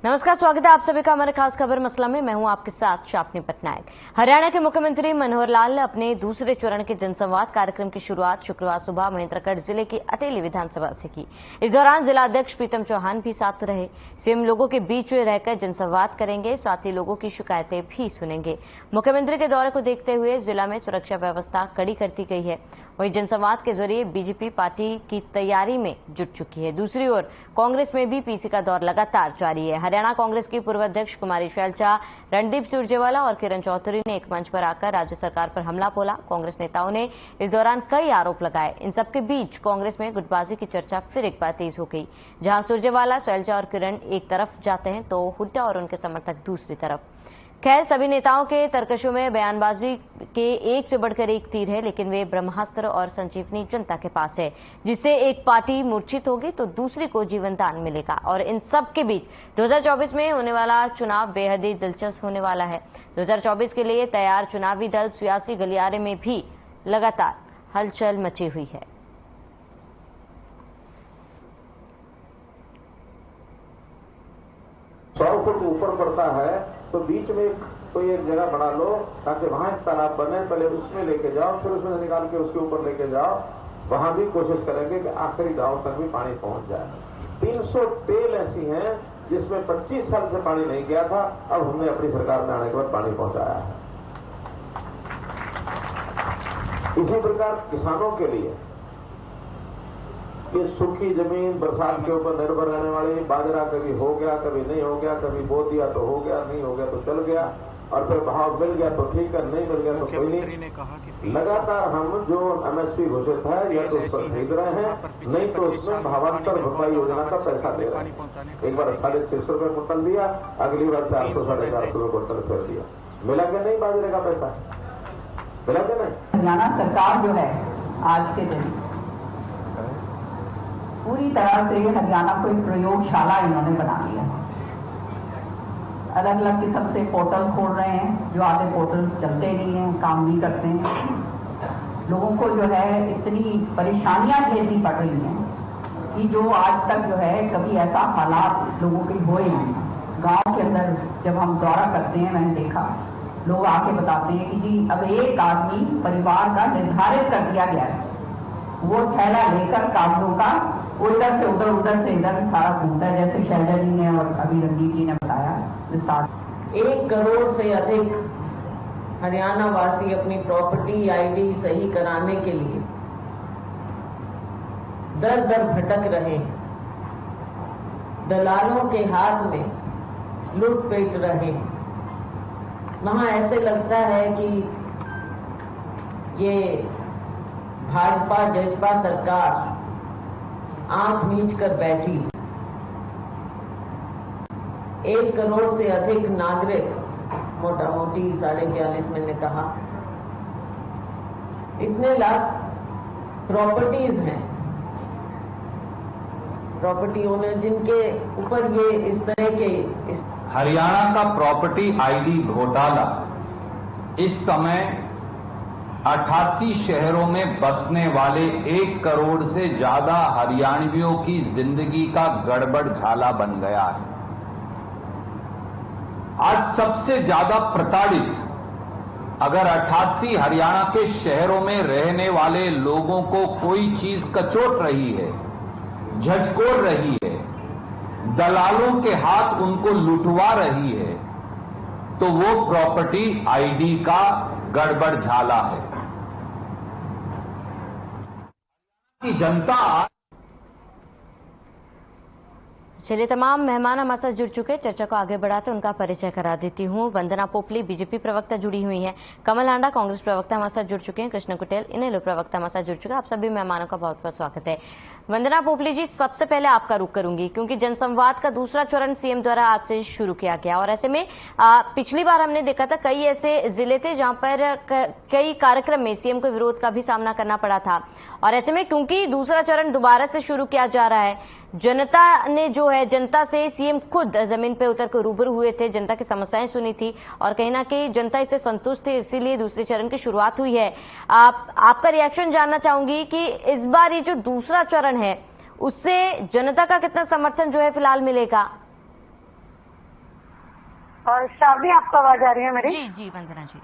नमस्कार, स्वागत है आप सभी का हमारे खास खबर मसला में। मैं हूं आपके साथ शापनी पटनायक। हरियाणा के मुख्यमंत्री मनोहर लाल ने अपने दूसरे चरण के जनसंवाद कार्यक्रम की शुरुआत शुक्रवार सुबह महेंद्रगढ़ जिले की अटेली विधानसभा से की। इस दौरान जिला अध्यक्ष प्रीतम चौहान भी साथ रहे। सीएम लोगों के बीच में रहकर जनसंवाद करेंगे, साथ ही लोगों की शिकायतें भी सुनेंगे। मुख्यमंत्री के दौरे को देखते हुए जिला में सुरक्षा व्यवस्था कड़ी कर दी गई है। वहीं जनसंवाद के जरिए बीजेपी पार्टी की तैयारी में जुट चुकी है। दूसरी ओर कांग्रेस में भी पीसी का दौर लगातार जारी है। हरियाणा कांग्रेस की पूर्व अध्यक्ष कुमारी शैलजा, रणदीप सुरजेवाला और किरण चौधरी ने एक मंच पर आकर राज्य सरकार पर हमला बोला। कांग्रेस नेताओं ने इस दौरान कई आरोप लगाए। इन सबके बीच कांग्रेस में गुटबाजी की चर्चा फिर एक बार तेज हो गई। जहां सुरजेवाला, शैलजा और किरण एक तरफ जाते हैं तो हुड्डा और उनके समर्थक दूसरी तरफ। खैर, सभी नेताओं के तरकशों में बयानबाजी के एक से बढ़कर एक तीर है, लेकिन वे ब्रह्मास्त्र और संजीवनी जनता के पास है। जिससे एक पार्टी मूर्छित होगी तो दूसरी को जीवन दान मिलेगा। और इन सब के बीच 2024 में होने वाला चुनाव बेहद ही दिलचस्प होने वाला है। 2024 के लिए तैयार चुनावी दल सियासी गलियारे में भी लगातार हलचल मची हुई है। 100 फुट ऊपर पड़ता है तो बीच में कोई एक जगह बना लो ताकि वहां एक तालाब बने। पहले उसमें लेके जाओ, फिर उसमें निकाल के उसके ऊपर लेके जाओ। वहां भी कोशिश करेंगे कि आखिरी गांव तक भी पानी पहुंच जाए। 300 टेल ऐसी हैं जिसमें 25 साल से पानी नहीं गया था। अब हमने अपनी सरकार में आने के बाद पानी पहुंचाया है। इसी प्रकार किसानों के लिए ये सूखी जमीन, बरसात के ऊपर निर्भर रहने वाली, बाजरा कभी हो गया, कभी नहीं हो गया, कभी बो दिया तो हो गया, नहीं हो गया तो चल गया, और फिर भाव मिल गया तो ठीक है, नहीं मिल गया तो कोई नहीं। लगातार हम जो एमएसपी घोषित है या तो उस पर खरीद रहे हैं, नहीं तो उसमें भावांतर भरपाई योजना का पैसा दे रहे हैं। एक बार 650 रुपये कुंटल दिया, अगली बार 400 साढ़े 400 रुपये कुंटल फिर दिया। मिला के नहीं बाजरे का पैसा? मिला के नहीं? हरियाणा सरकार जो है आज के दिन पूरी तरह से हरियाणा को एक प्रयोगशाला इन्होंने बना लिया। अलग अलग किस्म से पोर्टल खोल रहे हैं, जो आधे पोर्टल चलते नहीं हैं, काम नहीं करते हैं। लोगों को जो है इतनी परेशानियां झेलनी पड़ रही हैं कि जो आज तक जो है कभी ऐसा हालात लोगों के हुए नहीं। गांव के अंदर जब हम दौरा करते हैं, मैंने देखा लोग आके बताते हैं कि जी अब एक आदमी परिवार का निर्धारित कर दिया गया है, वो थैला लेकर कागजों का उधर से इधर सारा घूमता है, जैसे शैलजा जी ने और अभी रणदीप जी ने बताया विस्तार। 1 करोड़ से अधिक हरियाणा वासी अपनी प्रॉपर्टी आईडी सही कराने के लिए दर दर भटक रहे हैं। दलालों के हाथ में लूटपेट रहे हैं। वहां ऐसे लगता है कि ये भाजपा जजपा सरकार आंख मीच कर बैठी। 1 करोड़ से अधिक नागरिक, मोटा मोटी 42.5 मैंने कहा, इतने लाख प्रॉपर्टीज हैं, प्रॉपर्टी ओनर जिनके ऊपर ये इस तरह के हरियाणा का प्रॉपर्टी आईडी घोटाला इस समय 88 शहरों में बसने वाले 1 करोड़ से ज्यादा हरियाणवियों की जिंदगी का गड़बड़ झाला बन गया है। आज सबसे ज्यादा प्रताड़ित अगर 88 हरियाणा के शहरों में रहने वाले लोगों को कोई चीज कचोट रही है, झकझोर रही है, दलालों के हाथ उनको लुटवा रही है, तो वो प्रॉपर्टी आईडी का गड़बड़ झाला है। की जनता। चलिए, तमाम मेहमान हमारे साथ जुड़ चुके। चर्चा को आगे बढ़ाते उनका परिचय करा देती हूँ। वंदना पोपली बीजेपी प्रवक्ता जुड़ी हुई हैं। कमल हांडा कांग्रेस प्रवक्ता हमारे साथ जुड़ चुके हैं। कृष्ण कुटेल इनेलो प्रवक्ता हमारे साथ जुड़ चुके हैं। आप सभी मेहमानों का बहुत बहुत स्वागत है। वंदना पोपली जी, सबसे पहले आपका रुख करूंगी, क्योंकि जनसंवाद का दूसरा चरण सीएम द्वारा आज से शुरू किया गया और ऐसे में पिछली बार हमने देखा था कई ऐसे जिले थे जहां पर कई कार्यक्रम में सीएम को विरोध का भी सामना करना पड़ा था। और ऐसे में क्योंकि दूसरा चरण दोबारा से शुरू किया जा रहा है, जनता ने जो है, जनता से सीएम खुद जमीन पे उतर कर रूबरू हुए थे, जनता की समस्याएं सुनी थी और कहीं ना कहीं जनता इससे संतुष्ट थी, इसीलिए दूसरे चरण की शुरुआत हुई है। आपका रिएक्शन जानना चाहूंगी कि इस बार ये जो दूसरा चरण है उससे जनता का कितना समर्थन जो है फिलहाल मिलेगा? और श्रावणी, आपको आवाज आ रही है मेरी? जी जी वंदना जी।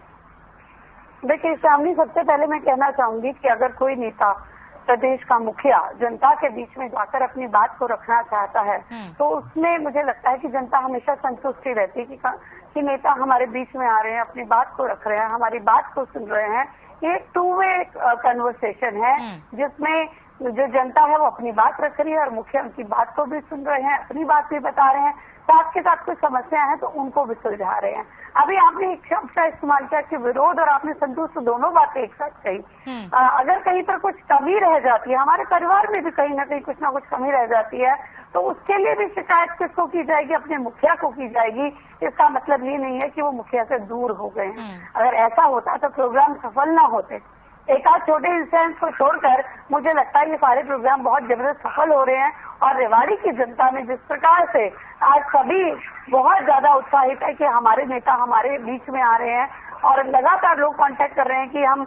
देखिए श्रावणी, सबसे पहले मैं कहना चाहूंगी कि अगर कोई नेता प्रदेश का मुखिया जनता के बीच में जाकर अपनी बात को रखना चाहता है तो उसमें मुझे लगता है कि जनता हमेशा संतुष्टि रहती है कि नेता हमारे बीच में आ रहे हैं, अपनी बात को रख रहे हैं, हमारी बात को सुन रहे हैं। ये टू वे कन्वर्सेशन है जिसमें जो जनता है वो अपनी बात रख रही है और मुखिया उनकी बात को भी सुन रहे हैं, अपनी बात भी बता रहे हैं, साथ के साथ कोई समस्या है तो उनको भी सुलझा रहे हैं। अभी आपने एक शब्द का इस्तेमाल किया कि विरोध और आपने संतुष्ट दोनों बातें एक साथ कही। अगर कहीं पर कुछ कमी रह जाती है, हमारे परिवार में भी कहीं ना कहीं कुछ ना कुछ कमी रह जाती है, तो उसके लिए भी शिकायत किसको की जाएगी? अपने मुखिया को की जाएगी। इसका मतलब ये नहीं है कि वो मुखिया से दूर हो गए हैं। अगर ऐसा होता तो प्रोग्राम सफल ना होते। एक आध छोटे इंसिडेंट को छोड़कर मुझे लगता है ये सारे प्रोग्राम बहुत जबरदस्त सफल हो रहे हैं और रेवाड़ी की जनता में जिस प्रकार से आज सभी बहुत ज्यादा उत्साहित है कि हमारे नेता हमारे बीच में आ रहे हैं और लगातार लोग कांटेक्ट कर रहे हैं कि हम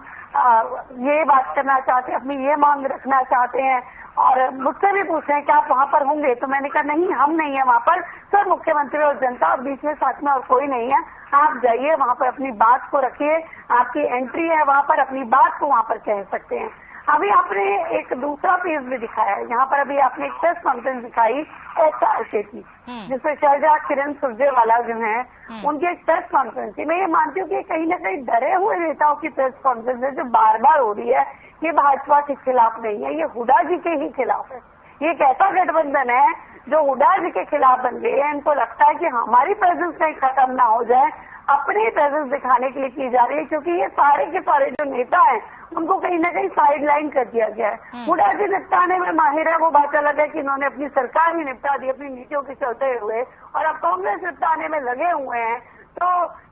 ये बात करना चाहते हैं, अपनी ये मांग रखना चाहते हैं और मुझसे भी पूछ रहे हैं कि आप वहां पर होंगे, तो मैंने कहा नहीं, हम नहीं है वहां पर, सिर्फ मुख्यमंत्री और जनता और बीच में साथ में और कोई नहीं है। आप जाइए वहां पर, अपनी बात को रखिए, आपकी एंट्री है वहां पर, अपनी बात को वहां पर कह सकते हैं। अभी आपने एक दूसरा पेज भी दिखाया है, यहाँ पर अभी आपने एक प्रेस कॉन्फ्रेंस दिखाई SRK की, जिसमें शैलजा किरण सुरजेवाला जो है उनकी एक प्रेस कॉन्फ्रेंस थी। मैं ये मानती हूँ कि कहीं ना कहीं डरे हुए नेताओं की प्रेस कॉन्फ्रेंस है जो बार बार हो रही है, ये भाजपा के खिलाफ नहीं है, ये हुड्डा जी के ही खिलाफ है। ये एक ऐसा गठबंधन है जो हुड्डा जी के खिलाफ बन गई है। इनको लगता है कि हमारी प्रेजेंस कहीं खत्म ना हो जाए, अपनी प्रेजेंस दिखाने के लिए की जा रही है, क्योंकि ये सारे के सारे जो नेता हैं उनको कहीं ना कहीं साइड लाइन कर दिया गया है। हुड्डा जी निपटाने में माहिर है, वो बात अलग है कि इन्होंने अपनी सरकार ही निपटा दी अपनी नीतियों के चलते हुए, और अब कांग्रेस निपटाने में लगे हुए हैं। तो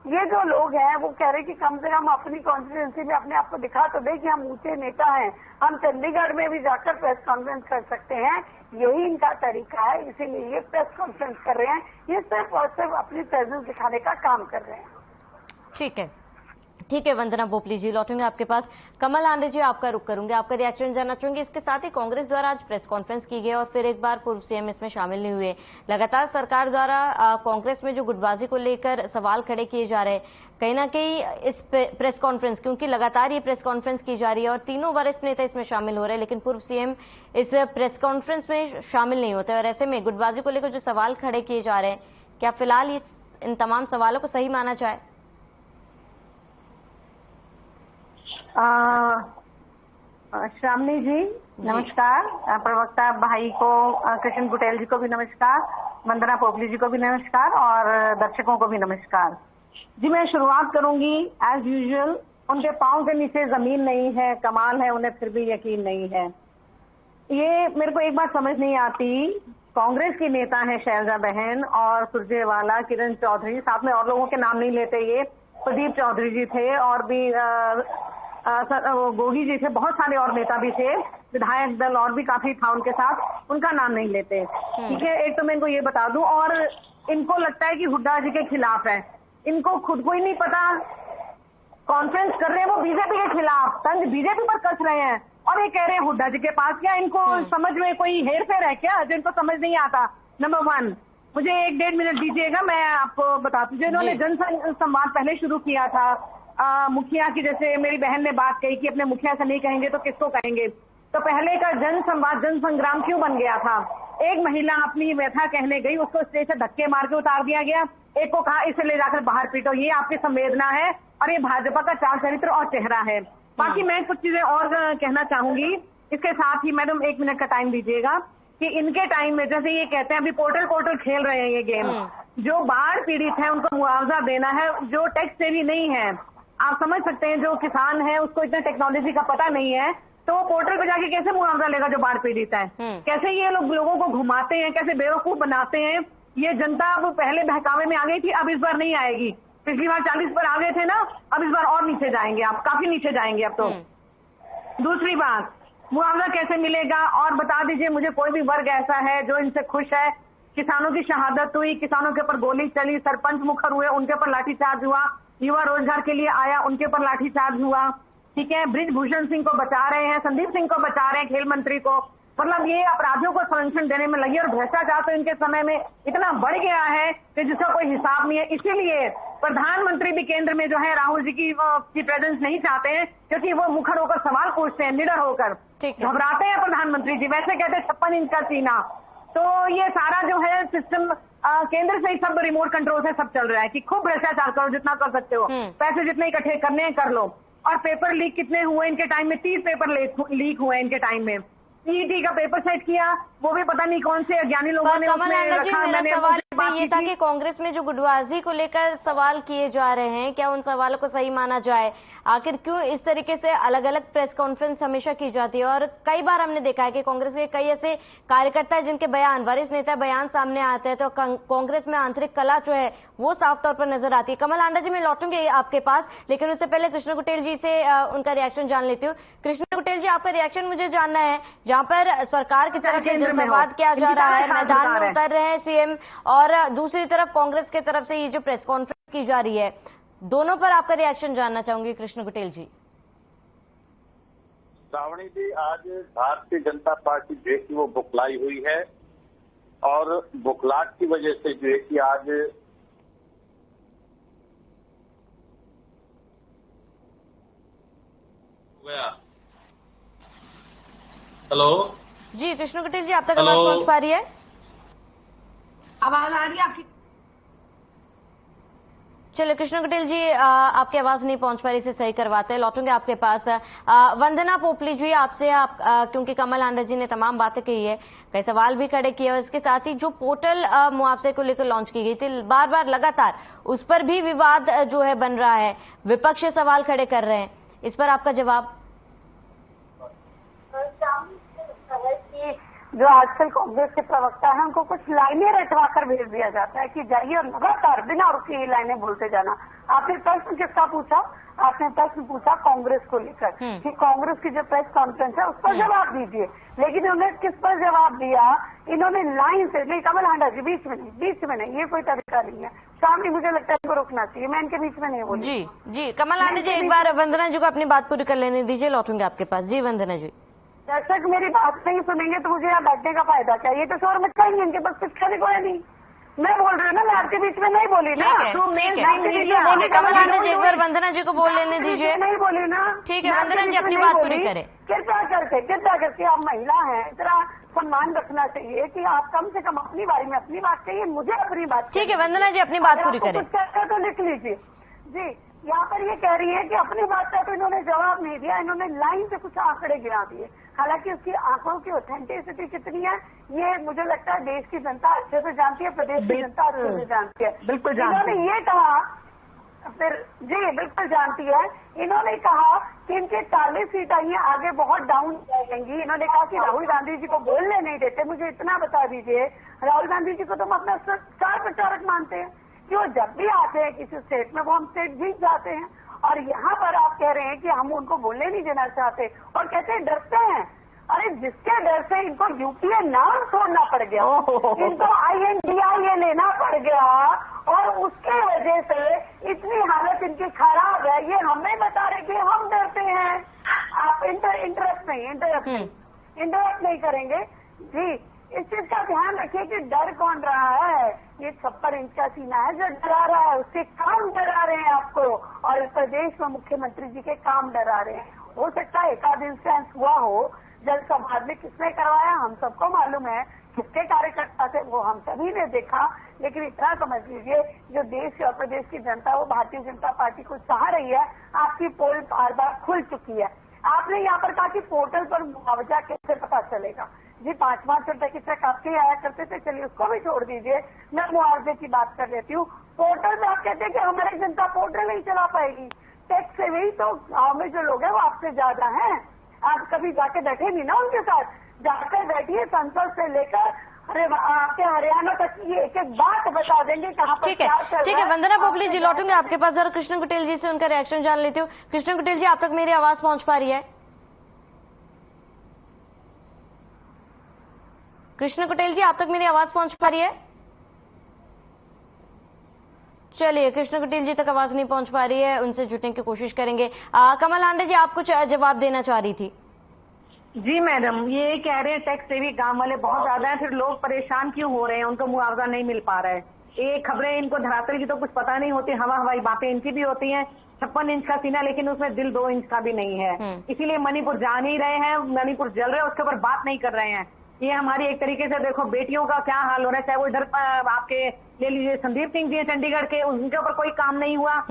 ये जो लोग हैं वो कह रहे हैं कि कम से कम अपनी कॉन्स्टिट्यूंसी में अपने आप को दिखा तो दे कि हम ऊंचे नेता हैं, हम चंडीगढ़ में भी जाकर प्रेस कॉन्फ्रेंस कर सकते हैं। यही इनका तरीका है, इसीलिए ये प्रेस कॉन्फ्रेंस कर रहे हैं। ये सिर्फ और सिर्फ अपनी प्रेजेंस दिखाने का काम कर रहे हैं। ठीक है वंदना भोपली जी, लौटूंगे आपके पास। कमल आंधे जी, आपका रुख करूंगे, आपका रिएक्शन जानना चाहूंगी। इसके साथ ही कांग्रेस द्वारा आज प्रेस कॉन्फ्रेंस की गई और फिर एक बार पूर्व सीएम इसमें शामिल नहीं हुए। लगातार सरकार द्वारा कांग्रेस में जो गुटबाजी को लेकर सवाल खड़े किए जा रहे हैं, कहीं ना कहीं इस प्रेस कॉन्फ्रेंस, क्योंकि लगातार ये प्रेस कॉन्फ्रेंस की जा रही है और तीनों वरिष्ठ नेता इसमें शामिल हो रहे हैं, लेकिन पूर्व सीएम इस प्रेस कॉन्फ्रेंस में शामिल नहीं होते और ऐसे में गुटबाजी को लेकर जो सवाल खड़े किए जा रहे हैं, क्या फिलहाल इन तमाम सवालों को सही माना जाए? श्रावणी जी नमस्कार, प्रवक्ता भाई को कृष्ण बुटेल जी को भी नमस्कार, वंदना पोपली जी को भी नमस्कार और दर्शकों को भी नमस्कार जी। मैं शुरुआत करूंगी एज यूजुअल, उनके पांव के नीचे जमीन नहीं है, कमाल है उन्हें फिर भी यकीन नहीं है। ये मेरे को एक बात समझ नहीं आती, कांग्रेस की नेता है शैलजा बहन और सुरजेवाला, किरण चौधरी, साथ में और लोगों के नाम नहीं लेते, ये प्रदीप चौधरी जी थे और भी गोगी जी थे, बहुत सारे और नेता भी थे, विधायक दल और भी काफी था उनके साथ, उनका नाम नहीं लेते। ठीक है, एक तो मैं इनको ये बता दूं, और इनको लगता है कि हुड्डा जी के खिलाफ है, इनको खुद को ही नहीं पता, कॉन्फ्रेंस कर रहे हैं वो बीजेपी के खिलाफ, तंज बीजेपी पर कस रहे हैं और ये कह रहे हैं हुड्डा जी के पास। क्या इनको समझ में कोई हेर फेर है क्या जो इनको समझ नहीं आता? नंबर वन, मुझे 1-1.5 मिनट दीजिएगा, मैं आपको बताती हूँ। इन्होंने जन संवाद पहले शुरू किया था, मुखिया की, जैसे मेरी बहन ने बात कही कि अपने मुखिया से नहीं कहेंगे तो किसको कहेंगे, तो पहले का जन संवाद जन संग्राम क्यों बन गया था? एक महिला अपनी व्यथा कहने गई, उसको स्टेज से धक्के मार के उतार दिया गया, एक को कहा इसे ले जाकर बाहर पीटो। ये आपकी संवेदना है और ये भाजपा का चाल चरित्र और चेहरा है। बाकी मैं कुछ चीजें और कहना चाहूंगी इसके साथ ही। मैडम 1 मिनट का टाइम दीजिएगा कि इनके टाइम में, जैसे ये कहते हैं अभी पोर्टल खेल रहे हैं ये गेम, जो बाढ़ पीड़ित है उनको मुआवजा देना है, जो टैक्स सेवी नहीं है, आप समझ सकते हैं, जो किसान है उसको इतना टेक्नोलॉजी का पता नहीं है, तो वो पोर्टल पे जाके कैसे मुआवजा लेगा जो बाढ़ पीड़ित है? कैसे ये लोगों को घुमाते हैं, कैसे बेवकूफ बनाते हैं। ये जनता अब पहले बहकावे में आ गई थी, अब इस बार नहीं आएगी। पिछली बार 40 पर आ गए थे ना, अब इस बार और नीचे जाएंगे, आप काफी नीचे जाएंगे अब तो। दूसरी बात, मुआवजा कैसे मिलेगा? और बता दीजिए मुझे कोई भी वर्ग ऐसा है जो इनसे खुश है? किसानों की शहादत हुई, किसानों के ऊपर गोली चली, सरपंच मुखर हुए, उनके ऊपर लाठीचार्ज हुआ, युवा रोजगार के लिए आया, उनके ऊपर लाठीचार्ज हुआ। ठीक है, ब्रिजभूषण सिंह को बचा रहे हैं, संदीप सिंह को बचा रहे हैं, खेल मंत्री को, मतलब ये अपराधियों को संरक्षण देने में लगी और भ्रष्टाचार तो इनके समय में इतना बढ़ गया है कि जिसका कोई हिसाब नहीं है। इसीलिए प्रधानमंत्री भी केंद्र में जो है राहुल जी की प्रेजेंस नहीं चाहते हैं, क्योंकि वो मुखर होकर सवाल पूछते हैं, निडर होकर घबराते हैं प्रधानमंत्री जी। वैसे कहते हैं 56 इंच का सीना। तो ये सारा जो है सिस्टम केंद्र से ही सब रिमोट कंट्रोल से सब चल रहा है कि खूब भ्रष्टाचार करो, जितना कर सकते हो, पैसे जितने इकट्ठे करने हैं कर लो। और पेपर लीक कितने हुए इनके टाइम में? 30 पेपर लीक हुए इनके टाइम में। ईडी का पेपर सेट किया, वो भी पता नहीं कौन से अज्ञानी लोगों ने उसमें रखा। मेरा सवाल ये था कि कांग्रेस में जो गुटबाजी को लेकर सवाल किए जा रहे हैं, क्या उन सवालों को सही माना जाए? आखिर क्यों इस तरीके से अलग अलग प्रेस कॉन्फ्रेंस हमेशा की जाती है? और कई बार हमने देखा है कि कांग्रेस के कई ऐसे कार्यकर्ता है जिनके बयान, वरिष्ठ नेता बयान सामने आते हैं तो कांग्रेस में आंतरिक कला जो है वो साफ तौर पर नजर आती है। कमल आंडा जी, मैं लौटूंगी आपके पास, लेकिन उससे पहले कृष्ण कुटेल जी से उनका रिएक्शन जान लेती हूँ। कृष्ण कुटेल जी, आपका रिएक्शन मुझे जानना है, जहां पर सरकार की तरफ से जनसंवाद किया जा रहा है, मैदान में उतर रहे हैं सीएम, और दूसरी तरफ कांग्रेस की तरफ से ये जो प्रेस कॉन्फ्रेंस की जा रही है, दोनों पर आपका रिएक्शन जानना चाहूंगी कृष्ण कुटेल जी। श्रावणी जी, आज भारतीय जनता पार्टी जो है कि वो बुखलाई हुई है, और बुखलाहट की वजह से जो है कि आज गया। हेलो जी कृष्ण कुटेल जी, आप तक आवाज पहुंच पा रही है? आवाज आ रही है आपकी? चलिए कृष्ण कुटेल जी, आपकी आवाज नहीं पहुंच पा रही, इसे सही करवाते हैं, लौटूंगे आपके पास। वंदना पोपली जी, आपसे क्योंकि कमल आंडा जी ने तमाम बातें कही है, कई सवाल भी खड़े किए, और इसके साथ ही जो पोर्टल मुआवजे को लेकर लॉन्च की गई थी, बार बार लगातार उस पर भी विवाद जो है बन रहा है, विपक्ष सवाल खड़े कर रहे हैं, इस पर आपका जवाब? जो आजकल कांग्रेस के प्रवक्ता हैं उनको कुछ लाइनें रटवा कर भेज दिया जाता है कि जाइए और लगातार बिना रुके ये लाइनें बोलते जाना। आपने प्रश्न किसका पूछा? आपने प्रश्न पूछा कांग्रेस को लेकर कि कांग्रेस की जो प्रेस कॉन्फ्रेंस है उस पर जवाब दीजिए, लेकिन उन्होंने किस पर जवाब दिया? इन्होंने लाइन से नहीं, कमल आंडा जी बीच में नहीं, ये कोई तरीका नहीं है। सामने मुझे लगता है इनको रुकना चाहिए, मैं इनके बीच में नहीं बोली। जी कमल आंडा जी, एक बार वंदना जी को अपनी बात पूरी कर लेने दीजिए, लौटूंगे आपके पास। जी वंदना जी। दर्शक मेरी बात नहीं सुनेंगे तो मुझे यहाँ बैठने का फायदा क्या? ये तो शोर मचाएंगे, इनके पास कुछ करने को है नहीं। मैं बोल रही हूँ ना, मैं आपके बीच में नहीं बोली ना। देखिए कमल आंडा जी, एक बार वंदना जी को बोल लेने दीजिए। नहीं बोली ना, ठीक है वंदना जी, अपनी बात पूरी करें। कृपया करके आप महिला हैं, इतना सम्मान रखना चाहिए कि आप कम से कम अपनी बारी में अपनी बात कहिए, मुझे अपनी बात। ठीक है वंदना जी, अपनी बात पूरी करें। कुछ कहते तो लिख लीजिए। जी, यहाँ पर ये कह रही है कि अपनी बात का तो इन्होंने जवाब नहीं दिया, इन्होंने लाइन से कुछ आंकड़े गिरा दिए। हालांकि उसकी आंकड़ों की ऑथेंटिसिटी कितनी है ये मुझे लगता है देश की जनता अच्छे से जानती है, प्रदेश की जनता अच्छे से जानती है। बिल्कुल इन्होंने ये कहा, फिर जी बिल्कुल जानती है, इन्होंने कहा कि इनके 40 सीटें ये आगे बहुत डाउन जाएंगी। इन्होंने कहा कि राहुल गांधी जी को बोलने नहीं देते। मुझे इतना बता दीजिए, राहुल गांधी जी को तो हम अपना स्टार प्रचारक मानते हैं कि वो जब भी आते हैं किसी स्टेट में वो हम स्टेट जीत जाते हैं, और यहाँ पर आप कह रहे हैं कि हम उनको बोलने नहीं देना चाहते और कहते हैं डरते हैं। अरे जिसके डर से इनको यूपीए नाम छोड़ना पड़ गया, इनको INDIA लेना पड़ गया, और उसके वजह से इतनी हालत इनकी खराब है, ये हमें बता रहे कि हम डरते हैं। आप इंटरप्ट नहीं करेंगे जी। इस चीज का ध्यान रखिए कि डर कौन रहा है। ये 56 इंच का सीना है जो डरा रहा है, उसके काम डरा रहे हैं आपको, और इस प्रदेश में मुख्यमंत्री जी के काम डरा रहे हैं। हो सकता है एकाध इंस्टेंस हुआ हो, जल संवाद में किसने करवाया हम सबको मालूम है, किसके कार्यकर्ता थे वो हम सभी ने देखा, लेकिन इतना समझ लीजिए जो देश और प्रदेश की जनता वो भारतीय जनता पार्टी को चाह रही है। आपकी पोल बार बार खुल चुकी है। आपने यहाँ पर कहा कि पोर्टल पर मुआवजा कैसे पता चलेगा? जी 5-5 रुपए की चेक आपके आया करते थे, चलिए उसको भी छोड़ दीजिए, मैं मुआवजे की बात कर लेती हूँ। पोर्टल में आप कहते हैं कि हमारी जनता पोर्टल नहीं चला पाएगी, टैक्स से भी तो गाँव में जो लोग हैं वो आपसे ज्यादा हैं। आप कभी जाके बैठे नहीं ना उनके साथ, जाकर बैठिए, संसद से लेकर अरे आपके हरियाणा तक की एक एक बात बता देंगे कहाँ पर। ठीक है वंदना पोपली जी, लौटूंगे आपके पास, जरा कृष्ण कुटेल जी से उनका रिएक्शन जान लेती हूँ। कृष्ण कुटेल जी, आप तक मेरी आवाज पहुंच पा रही है? कृष्ण कुटेल जी, आप तक मेरी आवाज पहुंच पा रही है? चलिए कृष्ण कुटेल जी तक आवाज नहीं पहुंच पा रही है, उनसे जुटने की कोशिश करेंगे। कमल आंडा जी, आप कुछ जवाब देना चाह रही थी? जी मैडम, ये कह रहे हैं टैक्स सेवी गांव वाले बहुत ज्यादा हैं, फिर लोग परेशान क्यों हो रहे हैं, उनको मुआवजा नहीं मिल पा रहा है। ये खबरें इनको धरातल की तो कुछ पता नहीं होती, हवाई बातें इनकी भी होती हैं। 56 इंच का सीना, लेकिन उसमें दिल 2 इंच का भी नहीं है। इसीलिए मणिपुर जा नहीं रहे हैं, मणिपुर जल रहे हैं, उसके ऊपर बात नहीं कर रहे हैं। ये हमारी एक तरीके से देखो बेटियों का क्या हाल हो रहा है, चाहे वो इधर आपके ले लीजिए संदीप सिंह जी है चंडीगढ़ के, उनके ऊपर कोई काम नहीं हुआ,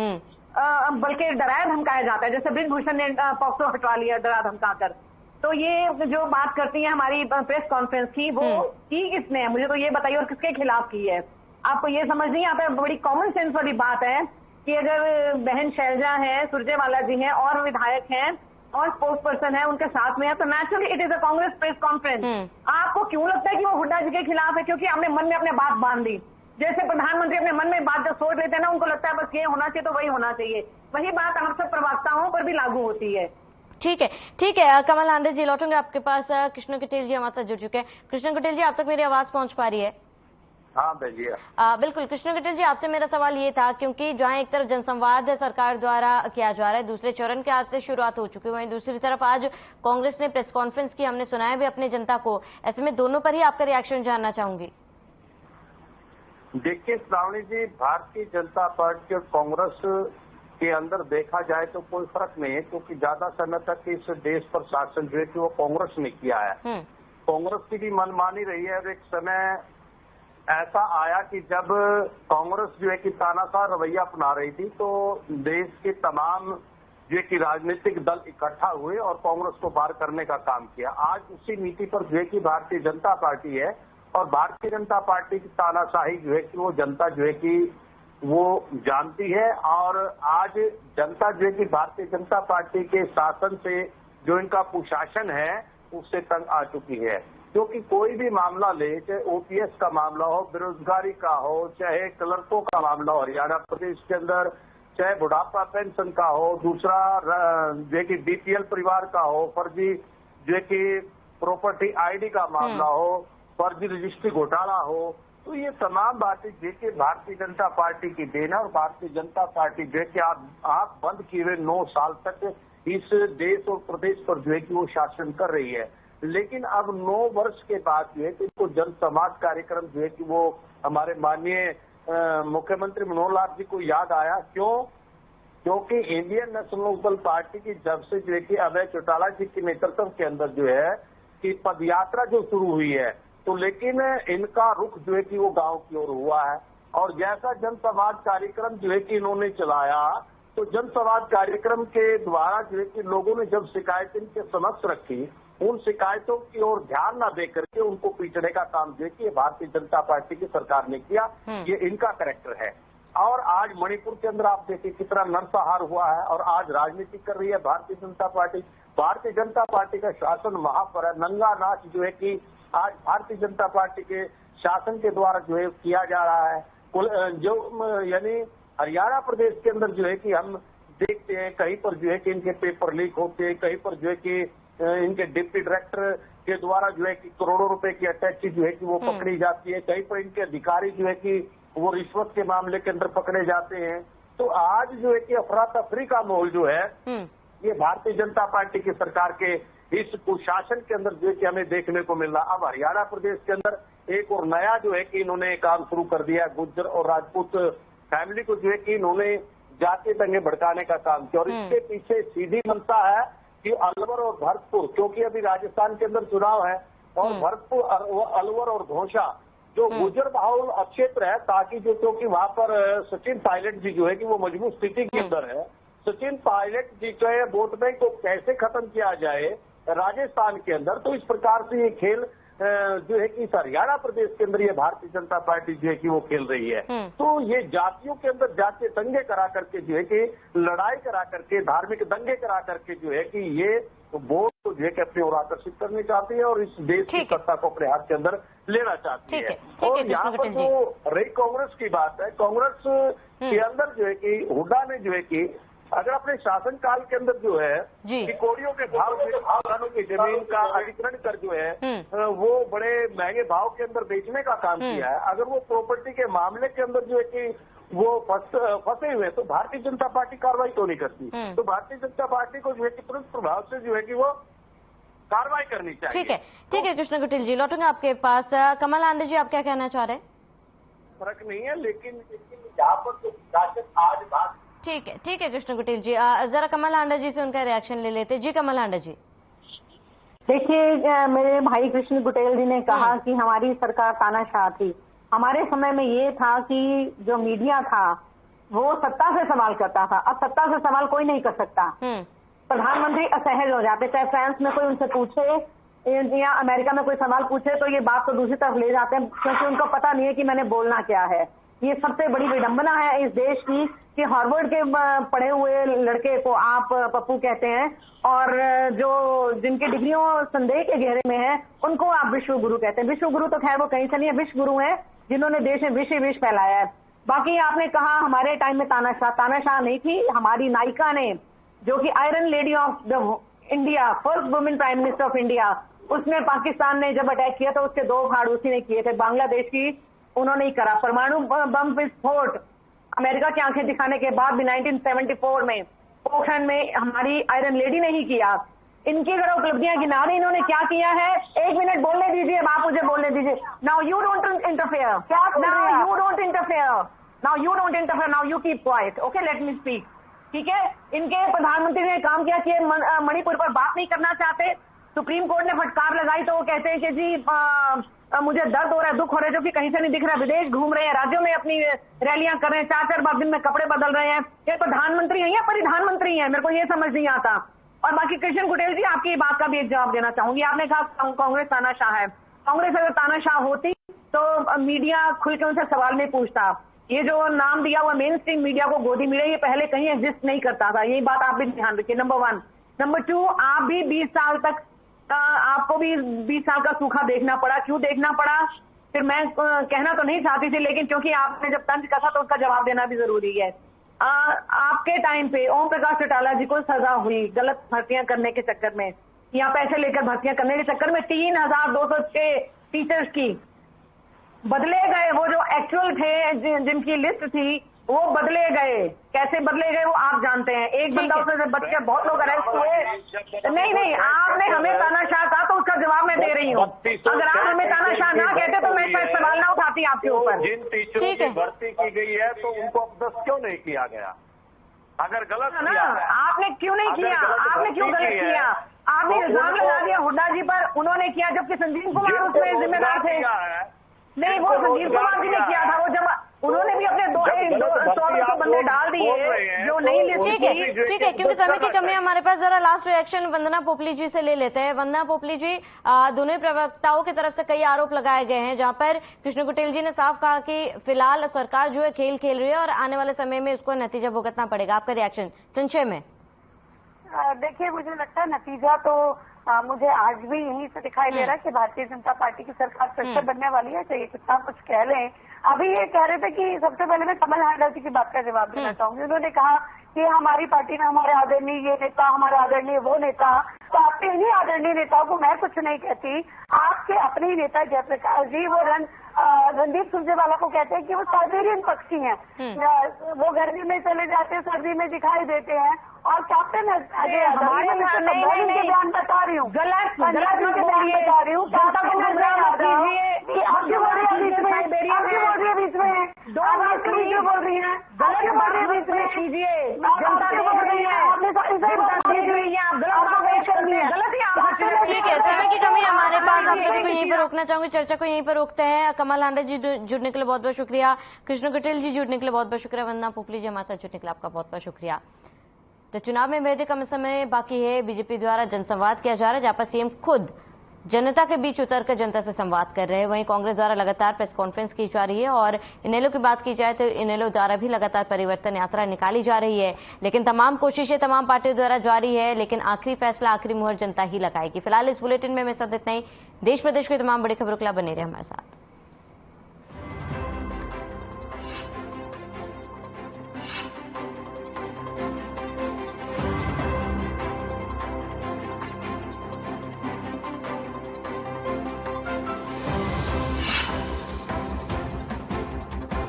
बल्कि डराया धमकाया जाता है। जैसे बृजभूषण ने पॉक्सो हटवा लिया डरा धमका कर। तो ये जो बात करती है हमारी प्रेस कॉन्फ्रेंस की, वो की किसने है, मुझे तो ये बताइए, और किसके खिलाफ की है। आपको ये समझ नहीं आता, बड़ी कॉमन सेंस वाली बात है कि अगर बहन शैलजा है, सुरजेवाला जी हैं और विधायक हैं और स्पोर्ट्स पर्सन है उनके साथ में है, तो naturally it is a Congress press conference. आपको क्यों लगता है कि वो हुड्डा जी के खिलाफ है? क्योंकि आपने मन में अपने बात बांध दी। जैसे प्रधानमंत्री अपने मन में बात जब सोच लेते हैं ना, उनको लगता है बस ये होना चाहिए तो वही होना चाहिए। वही बात हम सब प्रवक्ताओं पर भी लागू होती है। ठीक है कमल आंडे जी, लौटूंगे आपके पास। कृष्ण कटेल जी हमारे साथ जुड़ चुके हैं। कृष्ण कटेल जी, आप तक मेरी आवाज पहुंच पा रही है? हाँ भैया। बिल्कुल कृष्ण कटेल जी, आपसे मेरा सवाल ये था, क्योंकि जहां एक तरफ जनसंवाद सरकार द्वारा किया जा रहा है, दूसरे चरण के आज से शुरुआत हो चुकी है, वहीं दूसरी तरफ आज कांग्रेस ने प्रेस कॉन्फ्रेंस की, हमने सुनाया भी अपने जनता को। ऐसे में दोनों पर ही आपका रिएक्शन जानना चाहूंगी। देखिए श्रावणी जी, भारतीय जनता पार्टी और कांग्रेस के अंदर देखा जाए तो कोई फर्क नहीं है, क्योंकि ज्यादा समय तक इस देश पर शासन जो है कि वो कांग्रेस ने किया है। कांग्रेस की भी मनमानी रही है, और एक समय ऐसा आया कि जब कांग्रेस जो है कि तानाशाह रवैया अपना रही थी, तो देश के तमाम जो है कि राजनीतिक दल इकट्ठा हुए और कांग्रेस को पार करने का काम किया। आज उसी नीति पर जो है कि भारतीय जनता पार्टी है, और भारतीय जनता पार्टी की तानाशाही जो है कि वो जनता जो है कि वो जानती है। और आज जनता जो है कि भारतीय जनता पार्टी के शासन से जो इनका कुशासन है उससे तंग आ चुकी है। क्योंकि कोई भी मामला ले, चाहे ओपीएस का मामला हो, बेरोजगारी का हो, चाहे क्लर्कों का मामला हो हरियाणा प्रदेश के अंदर, चाहे बुढ़ापा पेंशन का हो, दूसरा जो है कि बीपीएल परिवार का हो, फर्जी जो है कि प्रॉपर्टी आईडी का मामला हो, फर्जी रजिस्ट्री घोटाला हो, तो ये तमाम बातें जो कि भारतीय जनता पार्टी की देन है। और भारतीय जनता पार्टी जो है कि आप बंद किए हुए 9 साल तक इस देश और प्रदेश पर जो है कि वो शासन कर रही है। लेकिन अब 9 वर्ष के बाद जो है कि इसको जन समाज कार्यक्रम जो है कि वो हमारे माननीय मुख्यमंत्री मनोहर लाल जी को याद आया। क्यों? क्योंकि इंडियन नेशनल लोकदल पार्टी की जब से जो है कि अभय चौटाला जी के नेतृत्व के अंदर जो है कि पदयात्रा जो शुरू हुई है, तो लेकिन इनका रुख जो है कि वो गांव की ओर हुआ है। और जैसा जन समाज कार्यक्रम जो है कि इन्होंने चलाया, तो जन समाज कार्यक्रम के द्वारा जो है कि लोगों ने जब शिकायतें इनके समक्ष रखी, उन शिकायतों की ओर ध्यान न दे करके उनको पीटने का काम जो है कि भारतीय जनता पार्टी की सरकार ने किया। ये इनका कैरेक्टर है। और आज मणिपुर के अंदर आप देखिए कितना नरसंहार हुआ है, और आज राजनीति कर रही है भारतीय जनता पार्टी। भारतीय जनता पार्टी का शासन वहां पर है। नंगा नाच जो है कि आज भारतीय जनता पार्टी के शासन के द्वारा जो है किया जा रहा है। जो यानी हरियाणा प्रदेश के अंदर जो है कि हम देखते हैं कहीं पर जो है कि इनके पेपर लीक होते हैं, कहीं पर जो है कि इनके डिप्टी डायरेक्टर के द्वारा जो है कि करोड़ों रुपए की अटैची जो है कि वो पकड़ी जाती है, कहीं पर इनके अधिकारी जो है कि वो रिश्वत के मामले के अंदर पकड़े जाते हैं। तो आज जो है कि अफरा तफरी का माहौल जो है ये भारतीय जनता पार्टी की सरकार के इस कुशासन के अंदर जो है कि हमें देखने को मिल रहा। अब हरियाणा प्रदेश के अंदर एक और नया जो है कि इन्होंने काम शुरू कर दिया, गुज्जर और राजपूत फैमिली को जो है कि इन्होंने जातीय दंगे भड़काने का काम किया। और इसके पीछे सीधी मंशा है कि अलवर और भरतपुर, क्योंकि अभी राजस्थान के अंदर चुनाव है, और भरतपुर अलवर और घोषा जो गुज्जर बाहुल क्षेत्र है, ताकि जो क्योंकि वहां पर सचिन पायलट जी जो है कि वो मजबूत स्थिति के अंदर है, सचिन पायलट जी के वोट बैंक को कैसे खत्म किया जाए राजस्थान के अंदर। तो इस प्रकार से ये खेल जो है कि हरियाणा प्रदेश के अंदर ये भारतीय जनता पार्टी जो है कि वो खेल रही है। तो ये जातियों के अंदर जातीय दंगे करा करके जो है कि लड़ाई करा करके, धार्मिक दंगे करा करके जो है कि ये वोट को जो है कि अपनी ओर आकर्षित करनी चाहती है और इस देश की सत्ता को अपने हाथ के अंदर लेना चाहती है। और यहाँ पर जो रही कांग्रेस की बात है, कांग्रेस के अंदर जो है कि हुड्डा ने जो है कि अगर अपने शासनकाल के अंदर जो है कि कोड़ियों के भाव से किसानों की जमीन का अधिग्रहण कर जो है वो बड़े महंगे भाव के अंदर बेचने का काम किया है, अगर वो प्रॉपर्टी के मामले के अंदर जो है कि वो फंसे हुए, तो भारतीय जनता पार्टी कार्रवाई क्यों नहीं करती? तो भारतीय जनता पार्टी को जो है कि तुरंत प्रभाव से जो है कि वो कार्रवाई करनी चाहिए। ठीक है कृष्ण कुटिल जी, लौटूंगा आपके पास। कमल आनंद जी, आप क्या कहना चाह रहे हैं? फर्क नहीं है, लेकिन यहाँ पर तो शासन आज बात। ठीक है कृष्ण कुटिल जी, जरा कमल आनंद जी से उनका रिएक्शन ले लेते। जी कमल आनंद जी। देखिए, मेरे भाई कृष्ण गुटेल जी ने कहा कि हमारी सरकार तानाशाह थी। हमारे समय में ये था कि जो मीडिया था वो सत्ता से सवाल करता था, अब सत्ता से सवाल कोई नहीं कर सकता। प्रधानमंत्री असहज हो जाते, चाहे फ्रांस में कोई उनसे पूछे या अमेरिका में कोई सवाल पूछे तो ये बात को दूसरी तरफ ले जाते हैं, क्योंकि उनको पता नहीं है कि मैंने बोलना क्या है। ये सबसे बड़ी विडंबना है इस देश की कि हार्वर्ड के पढ़े हुए लड़के को आप पप्पू कहते हैं, और जो जिनकी डिग्रियों संदेह के घेरे में है उनको आप विश्व गुरु कहते हैं। विश्व गुरु तो खैर वो कहीं से नहीं है, विश्व गुरु हैं जिन्होंने देश में विष फैलाया है। बाकी आपने कहा हमारे टाइम में तानाशाह नहीं थी। हमारी नायिका ने, जो कि iron lady of the India, first women prime minister of India, उसने पाकिस्तान ने जब अटैक किया तो उसके 2 फाड़ उसी ने किए थे। बांग्लादेश की उन्होंने ही करा। परमाणु बम विस्फोट अमेरिका की आंखें दिखाने के बाद भी 1974 में पोखरण में हमारी आयरन लेडी ने ही किया। इनकी अगर उपलब्धियां गिना रही, इन्होंने क्या किया है? 1 मिनट बोलने दीजिए, अब आप मुझे बोलने दीजिए। Now you don't interfere, now you don't interfere, now you keep quiet, okay, let me speak. ठीक है, इनके प्रधानमंत्री ने काम किया कि मणिपुर पर बात नहीं करना चाहते। सुप्रीम कोर्ट ने फटकार लगाई तो वो कहते हैं कि जी मुझे दर्द हो रहा है, दुख हो रहा है, जो कि कहीं से नहीं दिख रहा है। विदेश घूम रहे हैं, राज्यों में अपनी रैलियां कर रहे हैं, 4-4 बार दिन में कपड़े बदल रहे हैं। ये प्रधानमंत्री है या परिधानमंत्री है? मेरे को ये समझ नहीं आता। और बाकी कृष्ण गुटेल जी, आपकी बात का भी एक जवाब देना चाहूंगी। आपने कहा कांग्रेस तानाशाह है। कांग्रेस अगर तानाशाह होती तो मीडिया खुल के उनसे सवाल नहीं पूछता। ये जो नाम दिया हुआ मेन स्ट्रीम मीडिया को गोदी मीडिया, ये पहले कहीं एग्जिस्ट नहीं करता था। यही बात आप भी ध्यान रखिए, नंबर 1। नंबर 2, आप भी 20 साल तक आपको भी 20 साल का सूखा देखना पड़ा। क्यों देखना पड़ा? फिर मैं कहना तो नहीं चाहती थी, लेकिन क्योंकि आपने जब तंज कहा तो उसका जवाब देना भी जरूरी है। आपके टाइम पे ओम प्रकाश चौटाला जी को सजा हुई गलत भर्तियां करने के चक्कर में, या पैसे लेकर भर्तियां करने के चक्कर में 3206 टीचर्स की बदले गए। वो जो एक्चुअल थे, जिनकी लिस्ट थी, वो बदले गए। कैसे बदले गए वो आप जानते हैं। एक बंदा उसमें बच के बहुत लोग अरेस्ट हुए। नहीं, आपने हमें तानाशाह कहा तो उसका जवाब मैं दे रही हूँ। अगर आप हमें तानाशाह ना कहते तो मैं सवाल ना उठाती आपके ऊपर। जिन टीचरों की भर्ती की गई है तो उनको अपदस्थ क्यों नहीं किया गया? अगर गलत किया है, आपने क्यों नहीं किया? आपने क्यों गलत किया? आपने इल्जाम लगा दिया हुड्डा जी पर, उन्होंने किया, जबकि संजीव कुमार उसमें जिम्मेदार थे। नहीं, वो संजीव कुमार जी ने किया था। वो जब उन्होंने भी अपने 100 बंदे डाल दिए जो नहीं ले। ठीक है, क्योंकि समय की कमी है हमारे पास। जरा लास्ट रिएक्शन वंदना पोपली जी से ले लेते हैं। वंदना पोपली जी, दोनों प्रवक्ताओं की तरफ से कई आरोप लगाए गए हैं, जहां पर कृष्ण गुटेल जी ने साफ कहा कि फिलहाल सरकार जो है खेल खेल रही है और आने वाले समय में उसको नतीजा भुगतना पड़ेगा। आपका रिएक्शन संशय में? देखिए, मुझे लगता है नतीजा तो मुझे आज भी यहीं से दिखाई दे रहा है कि भारतीय जनता पार्टी की सरकार फिर से बनने वाली है, चाहिए कितना कुछ कह लें। अभी ये कह रहे थे कि सबसे पहले मैं कमल आनंद जी की बात का जवाब देना चाहूंगी। उन्होंने कहा कि हमारी पार्टी में हमारे आदरणीय ये नेता, हमारे आदरणीय वो नेता। तो आपके इन्हीं आदरणीय नेताओं को मैं कुछ नहीं कहती, आपके अपने ही नेता जयप्रकाश जी वो रणदीप सुरजेवाला को कहते हैं कि वो साइबेरियन पक्षी हैं। वो गर्मी में चले जाते हैं, सर्दी में दिखाई देते हैं। और कैप्टन बयान बता रही हूँ, गलत बता रही हूँ। जनता को बीच में बोल रही है, गलत बोल रही है बीच में कीजिए। जनता को बोल रही है, आपने ठीक है, समय की कमी हमारे पास। आप सभी को यहीं पर रोकना चाहूंगी, चर्चा को यहीं पर रोकते हैं। कमल आनंद जी जुड़ने के लिए बहुत बहुत शुक्रिया। कृष्ण गुटेल जी जुड़ने के लिए बहुत बहुत शुक्रिया। वंदना पोपली जी हमारे साथ जुड़ने के लिए आपका बहुत बहुत शुक्रिया। तो चुनाव में बेहद कम समय बाकी है। बीजेपी द्वारा जनसंवाद किया जा रहा है, जहां पर सीएम खुद जनता के बीच उतरकर जनता से संवाद कर रहे हैं। वहीं कांग्रेस द्वारा लगातार प्रेस कॉन्फ्रेंस की जा रही है और इनेलो की बात की जाए तो इनेलो द्वारा भी लगातार परिवर्तन यात्रा निकाली जा रही है। लेकिन तमाम कोशिशें तमाम पार्टियों द्वारा जारी है, लेकिन आखिरी फैसला, आखिरी मुहर जनता ही लगाएगी। फिलहाल इस बुलेटिन में मेरे साथ इतना ही। देश प्रदेश की तमाम बड़ी खबरों के लिए बने रहे हमारे साथ।